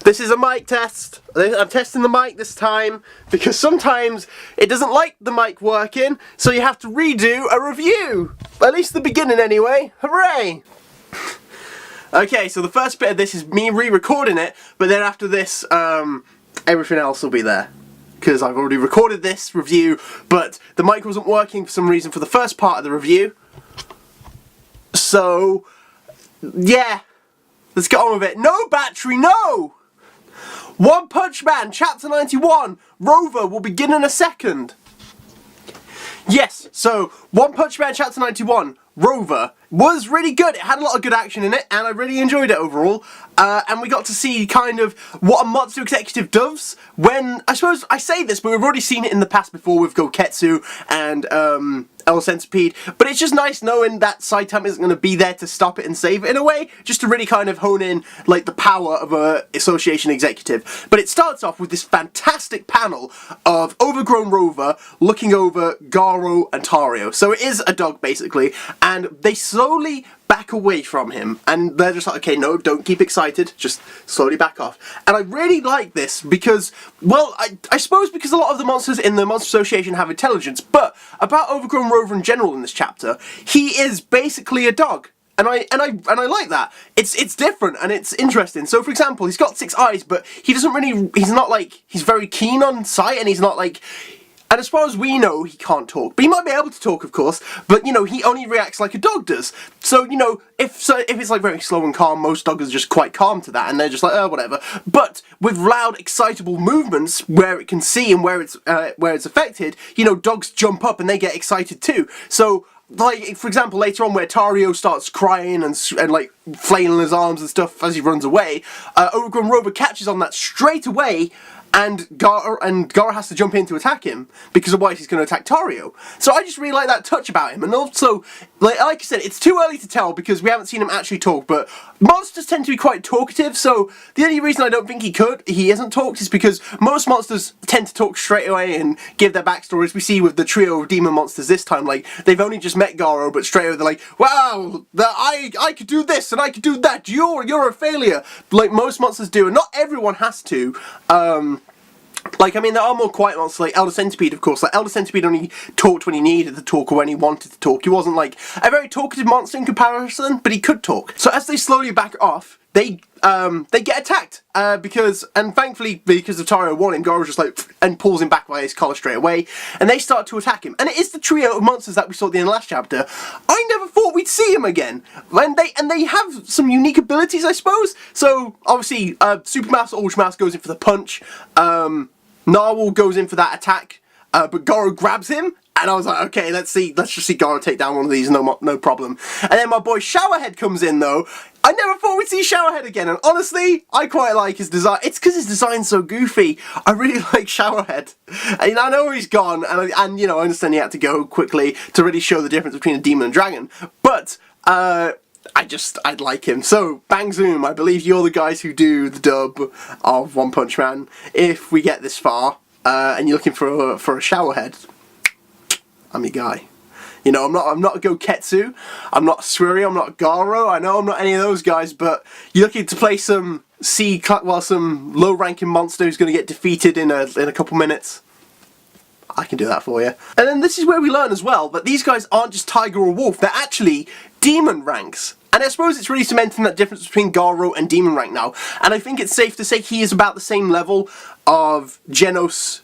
This is a mic test. I'm testing the mic this time because sometimes it doesn't like the mic working, so you have to redo a review. At least the beginning anyway. Hooray! Okay, so the first bit of this is me re-recording it, but then after this, everything else will be there. Because I've already recorded this review, but the mic wasn't working for some reason for the first part of the review. So, yeah. Let's get on with it. No battery, no! One Punch Man, Chapter 91, Rover will begin in a second. Yes, so One Punch Man Chapter 91, Rover, was really good. It had a lot of good action in it, and I really enjoyed it overall. And we got to see kind of what a Monster Executive does when, I suppose I say this, but we've already seen it in the past before with Goketsu and Elder Centipede, but it's just nice knowing that Saitama isn't going to be there to stop it and save it in a way, just to really kind of hone in like the power of a association executive. But it starts off with this fantastic panel of overgrown Rover looking over Garo and Tario. So it is a dog basically, and they slowly back away from him, and they're just like, okay, no, don't keep excited, just slowly back off. And I really like this because, well, I suppose because a lot of the monsters in the Monster Association have intelligence, but about Overgrown Rover in general in this chapter, he is basically a dog. And I like that. It's different and it's interesting. So for example, he's got 6 eyes, but he doesn't really, he's not like, he's very keen on sight, and he's not like, and as far as we know, he can't talk. But he might be able to talk, of course, but, you know, he only reacts like a dog does. So, you know, if it's, like, very slow and calm, most dogs are just quite calm to that, and they're just like, oh, whatever. But with loud, excitable movements, where it can see and where it's affected, you know, dogs jump up and they get excited too. So, like, for example, later on where Tario starts crying and like, flailing his arms and stuff as he runs away, Overgrown Rover catches on that straight away, and Garo has to jump in to attack him, because otherwise he's going to attack Tario. So I just really like that touch about him, and also, like I said, it's too early to tell because we haven't seen him actually talk, but monsters tend to be quite talkative, so the only reason I don't think he isn't talked is because most monsters tend to talk straight away and give their backstories. We see with the trio of demon monsters this time, like, they've only just met Garo, but straight away they're like, wow, I could do this and I could do that, you're a failure, like most monsters do, and not everyone has to. Like, I mean, there are more quiet monsters, like Elder Centipede, of course. Like, Elder Centipede only talked when he needed to talk or when he wanted to talk. He wasn't, like, a very talkative monster in comparison, but he could talk. So as they slowly back off, they get attacked, and thankfully, because of Tario warning, Garo just, like, and pulls him back by his collar straight away, and they start to attack him. And it is the trio of monsters that we saw at the end of the last chapter. I never thought we'd see him again. And they have some unique abilities, I suppose. So, obviously, Supermouse, Ultra Mouse goes in for the punch, Narwhal goes in for that attack, but Garo grabs him, and I was like, okay, let's just see Garo take down one of these, no problem. And then my boy Showerhead comes in, though. I never thought we'd see Showerhead again, and honestly, I quite like his design. It's because his design's so goofy. I really like Showerhead. And I know he's gone, and you know, I understand he had to go quickly to really show the difference between a demon and dragon, but, I'd like him. So, Bang Zoom, I believe you're the guys who do the dub of One Punch Man. If we get this far, and you're looking for a Showerhead, I'm your guy. You know, I'm not a Goketsu, I'm not Suiri, I'm not Garo, I know I'm not any of those guys, but you're looking to play some some low-ranking monster who's going to get defeated in a couple minutes, I can do that for you. And then this is where we learn as well that these guys aren't just Tiger or Wolf, they're actually demon ranks. And I suppose it's really cementing that difference between Garo and demon rank now. And I think it's safe to say he is about the same level of Genos,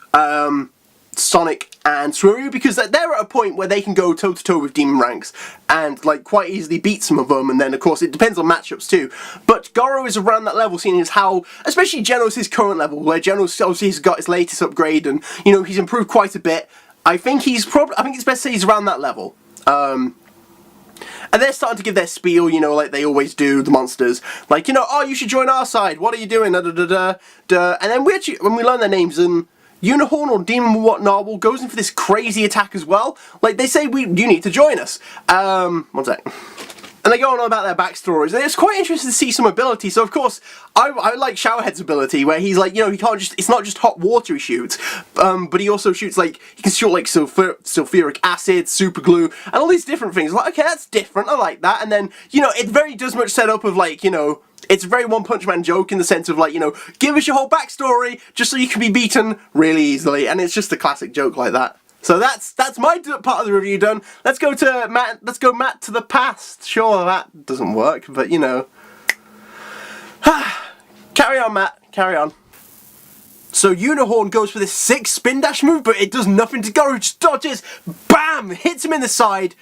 Sonic and Suiryu, because they're at a point where they can go toe-to-toe with demon ranks and, like, quite easily beat some of them, and then, of course, it depends on matchups too. But Garo is around that level, seeing as how, especially Genos' current level, where Genos obviously has got his latest upgrade, and, you know, he's improved quite a bit. I think it's best to say he's around that level. And they're starting to give their spiel, you know, like they always do, the monsters. Like, you know, oh, you should join our side, what are you doing, And then when we learn their names, and Unicorn or Demon Narwhal goes in for this crazy attack as well. Like, they say, you need to join us. One sec. And they go on about their backstories, and it's quite interesting to see some ability. So, of course, I like Showerhead's ability, where he's like, you know, he can't just, it's not just hot water he shoots, but he also shoots, like, he can shoot, like, sulfuric acid, super glue, and all these different things. Like, okay, that's different, I like that. And then, you know, it very does much set up of, like, you know, it's a very One Punch Man joke in the sense of like, you know, give us your whole backstory just so you can be beaten really easily, and it's just a classic joke like that. So that's my part of the review done. Let's go to Matt. Let's go Matt to the past. Sure, that doesn't work, but you know. Carry on, Matt. Carry on. So Unicorn goes for this sick spin dash move, but it does nothing to Goro. Just dodges, bam, hits him in the side.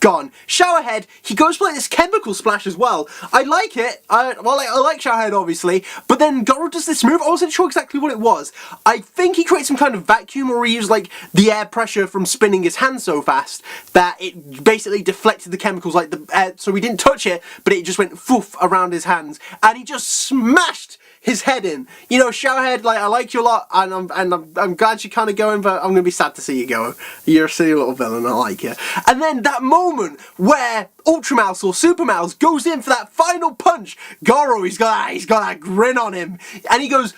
Gone. Showerhead, he goes for like this chemical splash as well. I like it. I like Showerhead obviously, but then Goro does this move. I wasn't sure exactly what it was. I think he creates some kind of vacuum, or he used like the air pressure from spinning his hand so fast that it basically deflected the chemicals, like the air, so he didn't touch it, but it just went foof around his hands, and he just smashed his head in. You know, Showerhead, like, I like you a lot, and I'm glad you're kind of going, but I'm gonna be sad to see you go. You're a silly little villain, I like you. And then that moment where Ultra Mouse or Super Mouse goes in for that final punch, Goro, he's got that grin on him, and he goes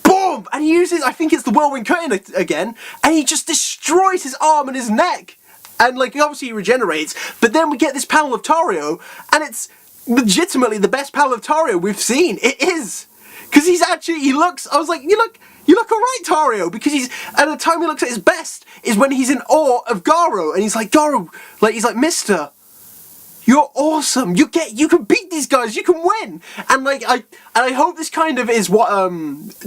boom, and he uses, I think it's the whirlwind cutting again, and he just destroys his arm and his neck, and like obviously he regenerates. But then we get this panel of Tario, and it's legitimately the best panel of Tario we've seen. It is. Because he looks, I was like, you look alright, Tario, because at the time he looks at his best is when he's in awe of Garo, and he's like, Garo, like, he's like, Mister, you're awesome, you can beat these guys, you can win, and like, I hope this kind of is what,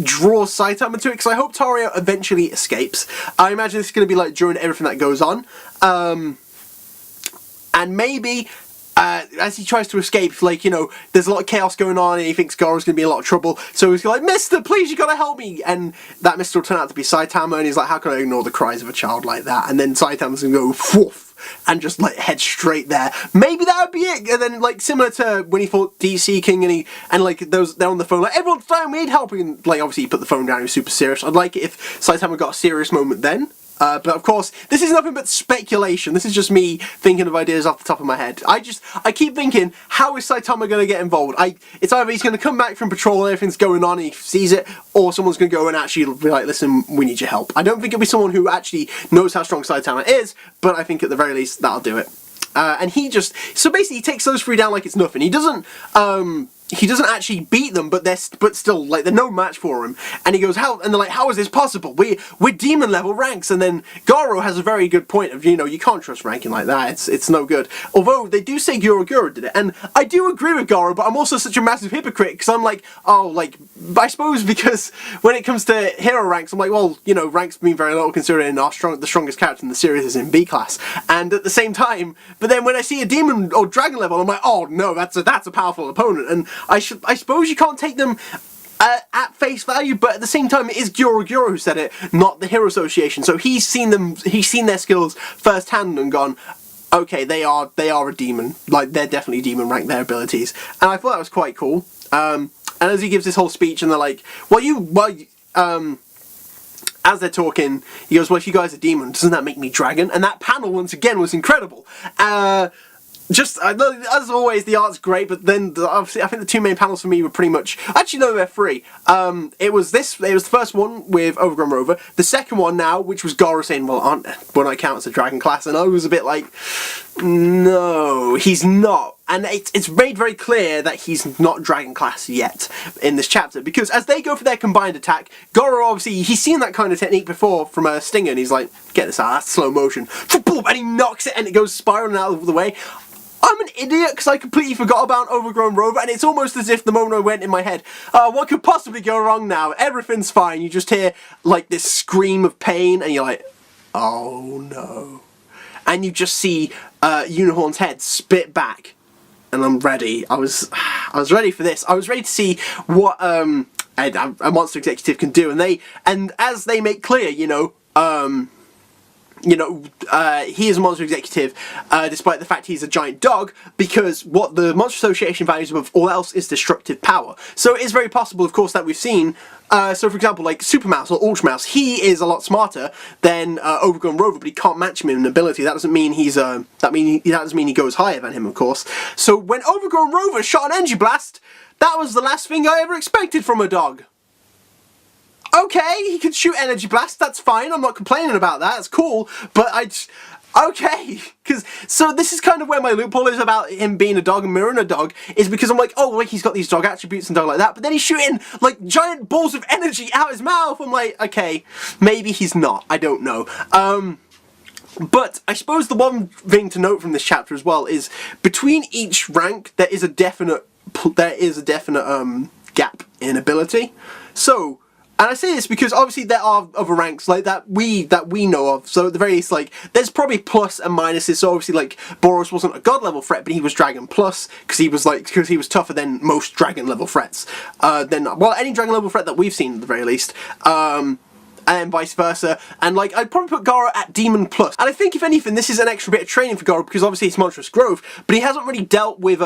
draws Saitama to it, because I hope Tario eventually escapes. I imagine this is going to be like during everything that goes on, and maybe, as he tries to escape, like, you know, there's a lot of chaos going on and he thinks Goro's going to be in a lot of trouble, so he's like, Mister, please, you gotta help me, and that Mister will turn out to be Saitama, and he's like, how can I ignore the cries of a child like that? And then Saitama's going to go woof and just like head straight there. Maybe that would be it. And then like similar to when he fought DC King, and like they're on the phone like, everyone's dying, we need help, and like obviously he put the phone down, he was super serious. I'd like it if Saitama got a serious moment then. But of course, this is nothing but speculation. This is just me thinking of ideas off the top of my head. I keep thinking, how is Saitama going to get involved? It's either he's going to come back from patrol and everything's going on and he sees it, or someone's going to go and actually be like, listen, we need your help. I don't think it'll be someone who actually knows how strong Saitama is, but I think at the very least, that'll do it. And so basically he takes those three down like it's nothing. He doesn't actually beat them, but still, like, they're no match for him. And he goes, how? And they're like, how is this possible? We're demon level ranks. And then Goro has a very good point of, you know, you can't trust ranking like that. It's no good. Although they do say Goro did it, and I do agree with Goro, but I'm also such a massive hypocrite because I'm like, oh, like, I suppose because when it comes to hero ranks, I'm like, well, you know, ranks mean very little considering the strongest character in the series is in B class. And at the same time, but then when I see a demon or dragon level, I'm like, oh no, that's a powerful opponent. And I suppose you can't take them at face value, but at the same time, it is Goro who said it, not the Hero Association. So he's seen their skills firsthand and gone, okay, they are a demon. Like, they're definitely demon rank, their abilities. And I thought that was quite cool. And as he gives this whole speech, and they're like, as they're talking, he goes, well, if you guys are demon, doesn't that make me dragon? And that panel, once again, was incredible. As always, the art's great, but then obviously I think the two main panels for me were pretty much, actually no, they're three. It was the first one with Overgrown Rover, the second one now, which was Goro saying, well, when I count as a dragon class, and I was a bit like, no, he's not. And it's made very clear that he's not dragon class yet in this chapter, because as they go for their combined attack, Goro obviously, he's seen that kind of technique before from a Stinger, and he's like, get this out, that's slow motion, and he knocks it and it goes spiraling out of the way. I'm an idiot because I completely forgot about Overgrown Rover, and it's almost as if the moment I went in my head, what could possibly go wrong now? Everything's fine. You just hear like this scream of pain and you're like, oh no. And you just see Unicorn's head spit back. And I'm ready. I was ready for this. I was ready to see what a monster executive can do, and as they make clear, he is a monster executive, despite the fact he's a giant dog, because what the Monster Association values above all else is destructive power. So it is very possible, of course, that we've seen, so for example, like Super Mouse or Ultra Mouse, he is a lot smarter than Overgrown Rover, but he can't match him in ability. That doesn't mean that doesn't mean he goes higher than him, of course. So when Overgrown Rover shot an Energy Blast, that was the last thing I ever expected from a dog. Okay, he can shoot Energy Blast, that's fine, I'm not complaining about that, that's cool, but Okay, so this is kind of where my loophole is about him being a dog and mirroring a dog, is because I'm like, oh, like he's got these dog attributes and dog like that, but then he's shooting like giant balls of energy out his mouth. I'm like, okay, maybe he's not. I don't know. But I suppose the one thing to note from this chapter as well is between each rank there is a definite gap in ability. So. And I say this because obviously there are other ranks like that we know of. So at the very least, like there's probably plus and minuses. So obviously, like Boros wasn't a god level threat, but he was dragon plus because he was tougher than most dragon level threats. Any dragon level threat that we've seen at the very least. And vice versa, and like I'd probably put Garo at Demon Plus, and I think if anything this is an extra bit of training for Garo because obviously it's Monstrous Growth, but he hasn't really dealt with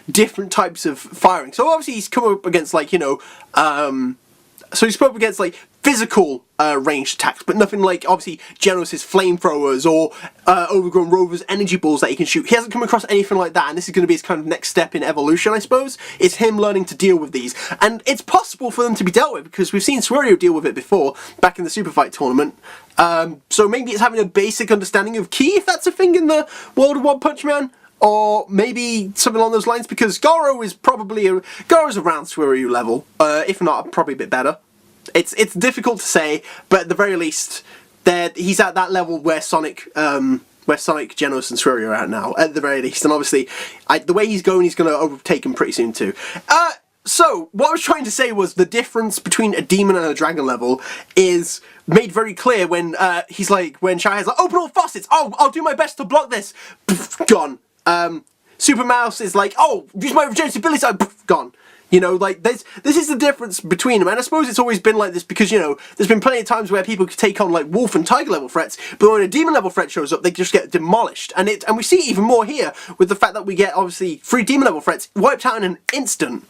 different types of firing. So obviously he's come up against like so he's put up against like physical ranged attacks, but nothing like obviously Genos' flamethrowers or Overgrown Rover's energy balls that he can shoot. He hasn't come across anything like that, and this is going to be his kind of next step in evolution, I suppose. It's him learning to deal with these, and it's possible for them to be dealt with because we've seen Suerio deal with it before back in the Super Fight tournament. So maybe it's having a basic understanding of Ki, if that's a thing in the world of One Punch Man. Or maybe something along those lines, because Garo is Garo's around Suerio level, if not probably a bit better. It's difficult to say, but at the very least, he's at that level where Sonic, Genos, and Suerio are at now, at the very least. And obviously, the way he's going to overtake him pretty soon too. So, what I was trying to say was the difference between a demon and a dragon level is made very clear when he's like, when Shahai's like, open all faucets! Oh, I'll do my best to block this! Pff, gone. Super Mouse is like, oh, use my regenerative ability, pff, gone. You know, like, this is the difference between them, and I suppose it's always been like this because, you know, there's been plenty of times where people could take on, like, Wolf and Tiger level threats, but when a Demon level threat shows up, they just get demolished, and we see it even more here with the fact that we get, obviously, 3 Demon level threats wiped out in an instant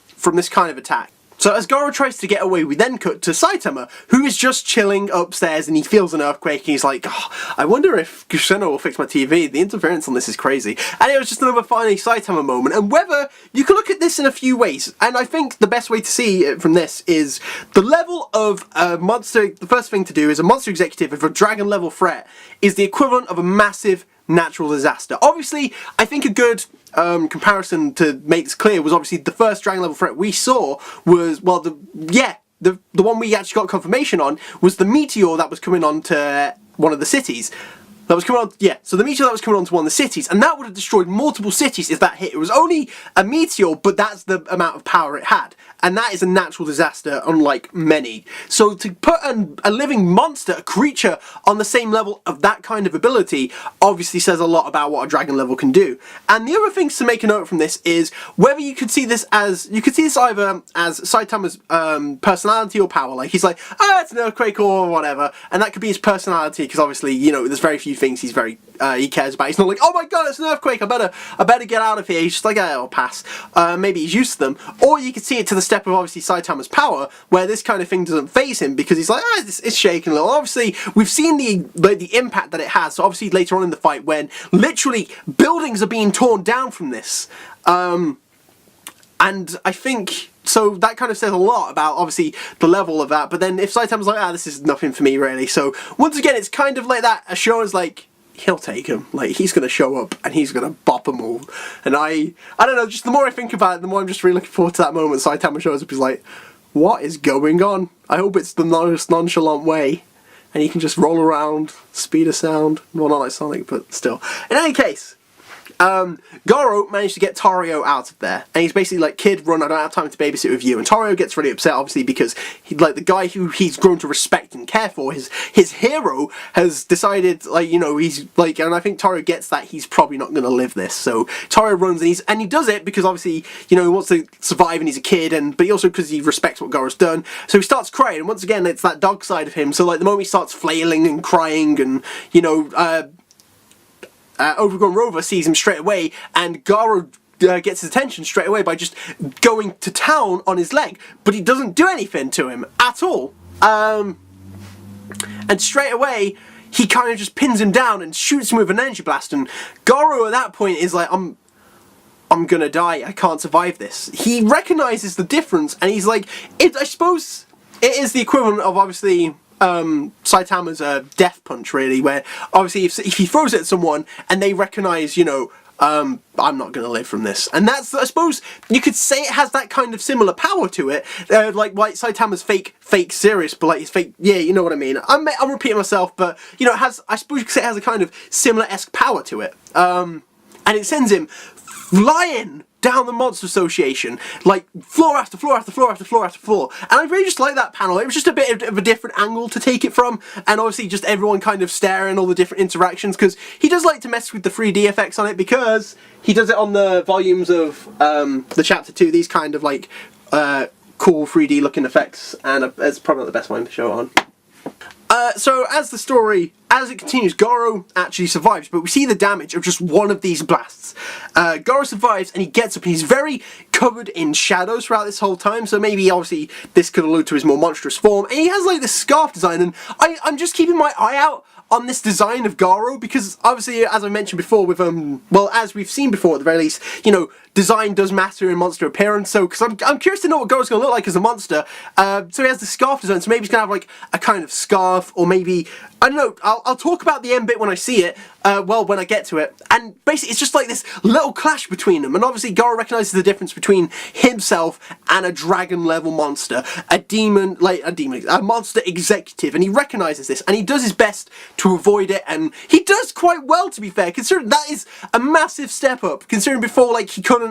from this kind of attack. So as Garo tries to get away, we then cut to Saitama, who is just chilling upstairs and he feels an earthquake and he's like, oh, I wonder if Kushino will fix my TV. The interference on this is crazy. And it was just another funny Saitama moment. And whether, you can look at this in a few ways, and I think the best way to see it from this is the level of a monster. The first thing to do is a monster executive of a dragon level threat is the equivalent of a massive natural disaster. Obviously, I think a good comparison to make this clear was obviously the first dragon level threat we saw was, well, the one we actually got confirmation on was the meteor that was coming on to one of the cities. That was coming on, yeah, so the meteor that was coming onto one of the cities, and that would have destroyed multiple cities if that hit. It was only a meteor, but that's the amount of power it had. And that is a natural disaster, unlike many. So to put a living monster, a creature, on the same level of that kind of ability, obviously says a lot about what a dragon level can do. And the other things to make a note from this is whether you could see this as, you could see this either as Saitama's personality or power. Like, he's like, oh, it's an earthquake or whatever. And that could be his personality, because obviously, you know, there's very few things he cares about. He's not like, oh my god, it's an earthquake, I better get out of here. He's just like, I'll pass. Maybe he's used to them. Or you could see it to the step of obviously Saitama's power, where this kind of thing doesn't faze him because he's like, it's shaking a little. Obviously, we've seen the impact that it has. So obviously later on in the fight, when literally buildings are being torn down from this, and I think. So that kind of says a lot about, obviously, the level of that. But then if Saitama's like, this is nothing for me, really. So once again, it's kind of like that assurance, like, he'll take him. Like, he's going to show up and he's going to bop them all. And I don't know, just the more I think about it, the more I'm just really looking forward to that moment. Saitama shows up, he's like, what is going on? I hope it's the most nonchalant way. And he can just roll around, speed of sound. Well, not like Sonic, but still. In any case, Garo managed to get Tario out of there, and he's basically like, kid, run, I don't have time to babysit with you. And Tario gets really upset, obviously, because like the guy who he's grown to respect and care for, his hero, has decided, like, you know, he's like, and I think Tario gets that he's probably not going to live this. So Tario runs, and he does it because obviously, you know, he wants to survive and he's a kid, but he also because he respects what Garo's done. So he starts crying, and once again, it's that dog side of him. So like the moment he starts flailing and crying, and you know, Overgrown Rover sees him straight away, and Garo gets his attention straight away by just going to town on his leg, but he doesn't do anything to him at all. And straight away, he kind of just pins him down and shoots him with an energy blast, and Garo at that point is like, I'm gonna die, I can't survive this. He recognises the difference, and he's like, I suppose it is the equivalent of, obviously, Saitama's death punch, really, where obviously if he throws it at someone and they recognize, you know, I'm not going to live from this. And that's, I suppose, you could say it has that kind of similar power to it. Like Saitama's fake serious, but like his fake, yeah, you know what I mean. I'm repeating myself, but, you know, it has, I suppose you could say it has a kind of similar-esque power to it. And it sends him flying down the Monster Association, like floor after floor after floor after floor after floor. And I really just like that panel. It was just a bit of a different angle to take it from, and obviously just everyone kind of staring, all the different interactions, because he does like to mess with the 3D effects on it, because he does it on the volumes of the Chapter 2, these kind of like cool 3D looking effects, and it's probably not the best one to show it on. So as the story, as it continues, Goro actually survives, but we see the damage of just one of these blasts. Goro survives and he gets up and he's very covered in shadows throughout this whole time, so maybe obviously this could allude to his more monstrous form. And he has like this scarf design, and I'm just keeping my eye out on this design of Goro, because obviously, as I mentioned before, with well, as we've seen before at the very least, you know, design does matter in monster appearance. So, because I'm curious to know what Goro's going to look like as a monster. So he has the scarf design. So maybe he's going to have like a kind of scarf, or maybe, I don't know. I'll talk about the end bit when I see it. Well, when I get to it. And basically, it's just like this little clash between them. And obviously, Goro recognizes the difference between himself and a dragon-level monster, a monster executive, and he recognizes this, and he does his best to avoid it, and he does quite well, to be fair, considering that is a massive step up, considering before, like, he couldn't,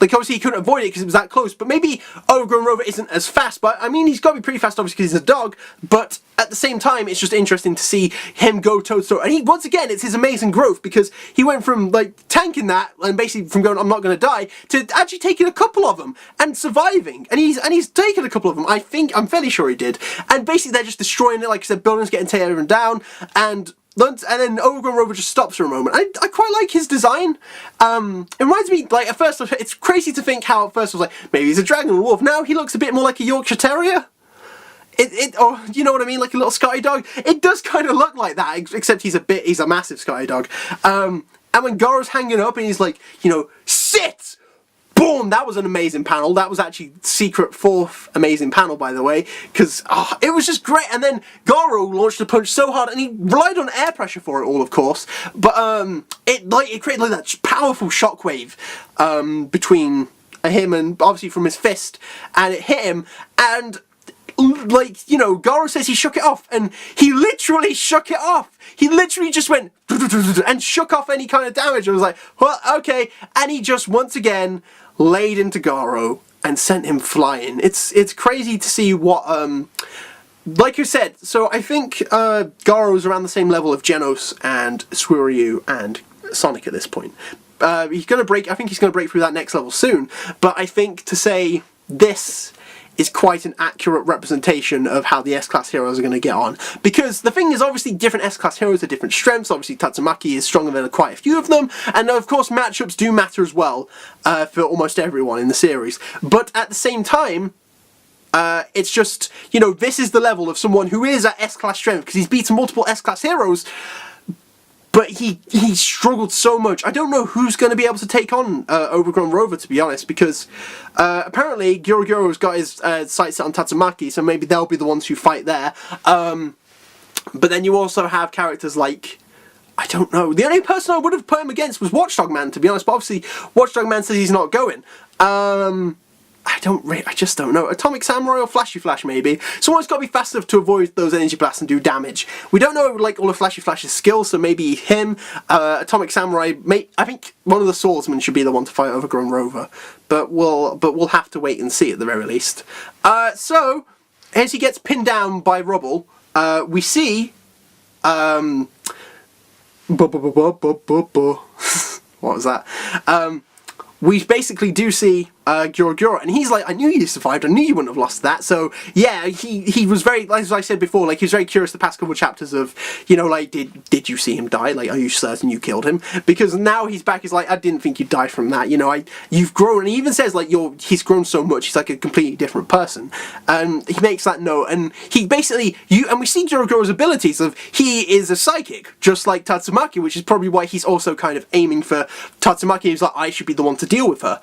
like, obviously he couldn't avoid it because it was that close, but maybe Overgrown Rover isn't as fast, but, I mean, he's got to be pretty fast, obviously, because he's a dog, but at the same time, it's just interesting to see him go toe-to-toe, and once again, it's his amazing growth, because he went from, like, tanking that, and basically from going, I'm not going to die, to actually taking a couple of them, and surviving, and he's taken a couple of them, I'm fairly sure he did, and basically they're just destroying it, like I said, buildings getting taken down, and then Overgrown Rover just stops for a moment. I quite like his design. It reminds me, like, at first, it's crazy to think how at first I was like, maybe he's a dragon or a wolf. Now he looks a bit more like a Yorkshire Terrier. Or, you know what I mean, like a little Scotty dog. It does kind of look like that, except he's a massive Scotty dog. And when Goro's hanging up and he's like, you know, sit! Boom! That was an amazing panel. That was actually secret fourth amazing panel, by the way, because it was just great. And then Goro launched a punch so hard, and he relied on air pressure for it all, of course. But it created like that powerful shockwave between him and obviously from his fist, and it hit him. And like, you know, Goro says he shook it off, and he literally shook it off. He literally just went and shook off any kind of damage. I was like, well, okay. And he just once again laid into Goro and sent him flying. It's crazy to see what like you said. So I think Goro is around the same level of Genos and Suiryu and Sonic at this point. He's gonna break. I think he's gonna break through that next level soon. But I think to say this is quite an accurate representation of how the S-Class heroes are going to get on. Because the thing is, obviously, different S-Class heroes have different strengths. Obviously, Tatsumaki is stronger than quite a few of them. And, of course, matchups do matter as well for almost everyone in the series. But at the same time, it's just, you know, this is the level of someone who is at S-Class strength, because he's beaten multiple S-Class heroes, but he struggled so much. I don't know who's going to be able to take on Overgrown Rover, to be honest, because apparently Goro's got his sights set on Tatsumaki, so maybe they'll be the ones who fight there. But then you also have characters like, I don't know, the only person I would have put him against was Watchdog Man, to be honest, but obviously Watchdog Man says he's not going. I just don't know. Atomic Samurai or Flashy Flash, maybe. Someone's got to be fast enough to avoid those energy blasts and do damage. We don't know, like, all of Flashy Flash's skills, so maybe him. Atomic Samurai, I think one of the swordsmen should be the one to fight Overgrown Rover. But we'll have to wait and see at the very least. So, as he gets pinned down by rubble, we see... What was that? We basically do see Goro, and he's like, I knew you survived, I knew you wouldn't have lost that. So yeah, he was very, as I said before, like, he was very curious the past couple of chapters of, you know, like, did you see him die? Like, are you certain you killed him? Because now he's back, he's like, I didn't think you died from that, you know, you've grown. And he even says, like, he's grown so much, he's like a completely different person. And he makes that note, and he basically, and we see Goro's abilities of, he is a psychic, just like Tatsumaki, which is probably why he's also kind of aiming for Tatsumaki. He's like, I should be the one to deal with her.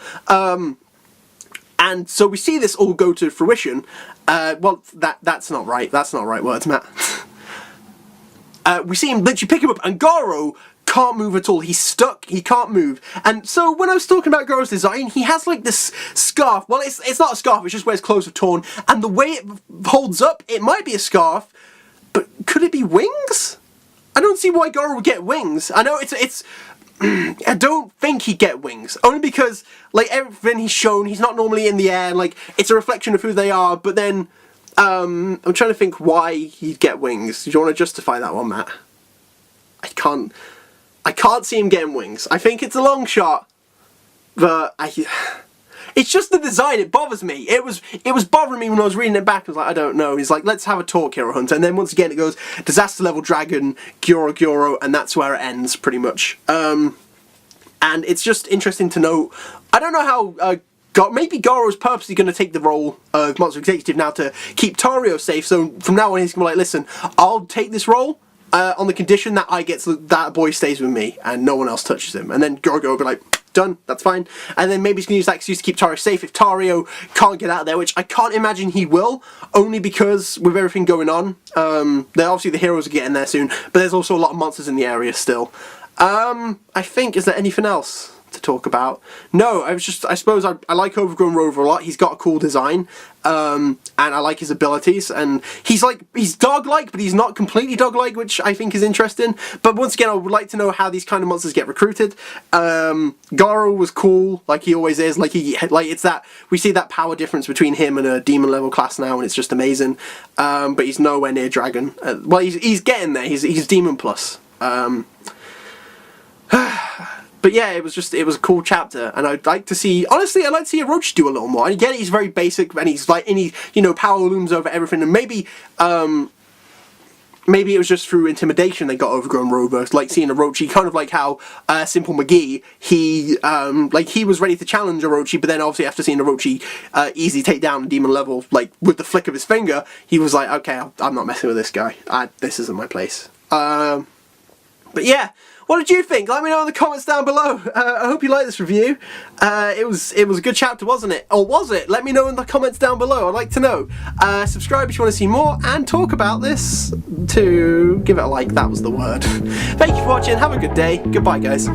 And so we see this all go to fruition. Well, that's not right. That's not right words, Matt. We see him literally pick him up, and Goro can't move at all. He's stuck. He can't move. And so when I was talking about Goro's design, he has like this scarf. Well, it's not a scarf. It's just where his clothes are torn. And the way it holds up, it might be a scarf, but could it be wings? I don't see why Goro would get wings. I know it's. I don't think he'd get wings, only because like everything he's shown, he's not normally in the air. Like it's a reflection of who they are. But then I'm trying to think why he'd get wings. Do you want to justify that one, Matt? I can't see him getting wings. I think it's a long shot, but it's just the design. It bothers me. It was bothering me when I was reading it back. I was like, I don't know. He's like, let's have a talk, Hero Hunter. And then once again, it goes disaster level dragon, Gyoro, and that's where it ends pretty much. And it's just interesting to know. I don't know how. Maybe Goro's purposely going to take the role of Monster Executive now to keep Tario safe. So from now on, he's going to be like, listen, I'll take this role. On the condition that that boy stays with me and no one else touches him. And then Goro will be like, done, that's fine. And then maybe he's going to use that excuse to keep Tario safe if Tario can't get out of there, which I can't imagine he will, only because with everything going on, obviously the heroes are getting there soon, but there's also a lot of monsters in the area still. I think, is there anything else to talk about? No, I suppose I like Overgrown Rover a lot. He's got a cool design, and I like his abilities, and he's dog-like, but he's not completely dog-like, which I think is interesting. But once again, I would like to know how these kind of monsters get recruited. Goro was cool, like he always is. It's that we see that power difference between him and a demon level class now, and it's just amazing. But he's nowhere near dragon. Well, he's getting there. He's demon plus. But yeah, it was a cool chapter, and I'd like to see, honestly, I'd like to see Orochi do a little more. And again, he's very basic, and he's like, power looms over everything, and maybe it was just through intimidation they got Overgrown Rover, like seeing Orochi, kind of like how Simple McGee, he was ready to challenge Orochi, but then obviously after seeing Orochi easily take down demon level, like with the flick of his finger, he was like, okay, I'm not messing with this guy. This isn't my place. But yeah. What did you think? Let me know in the comments down below. I hope you liked this review. It was a good chapter, wasn't it? Or was it? Let me know in the comments down below. I'd like to know. Subscribe if you want to see more and talk about this. To give it a like, that was the word. Thank you for watching. Have a good day. Goodbye, guys.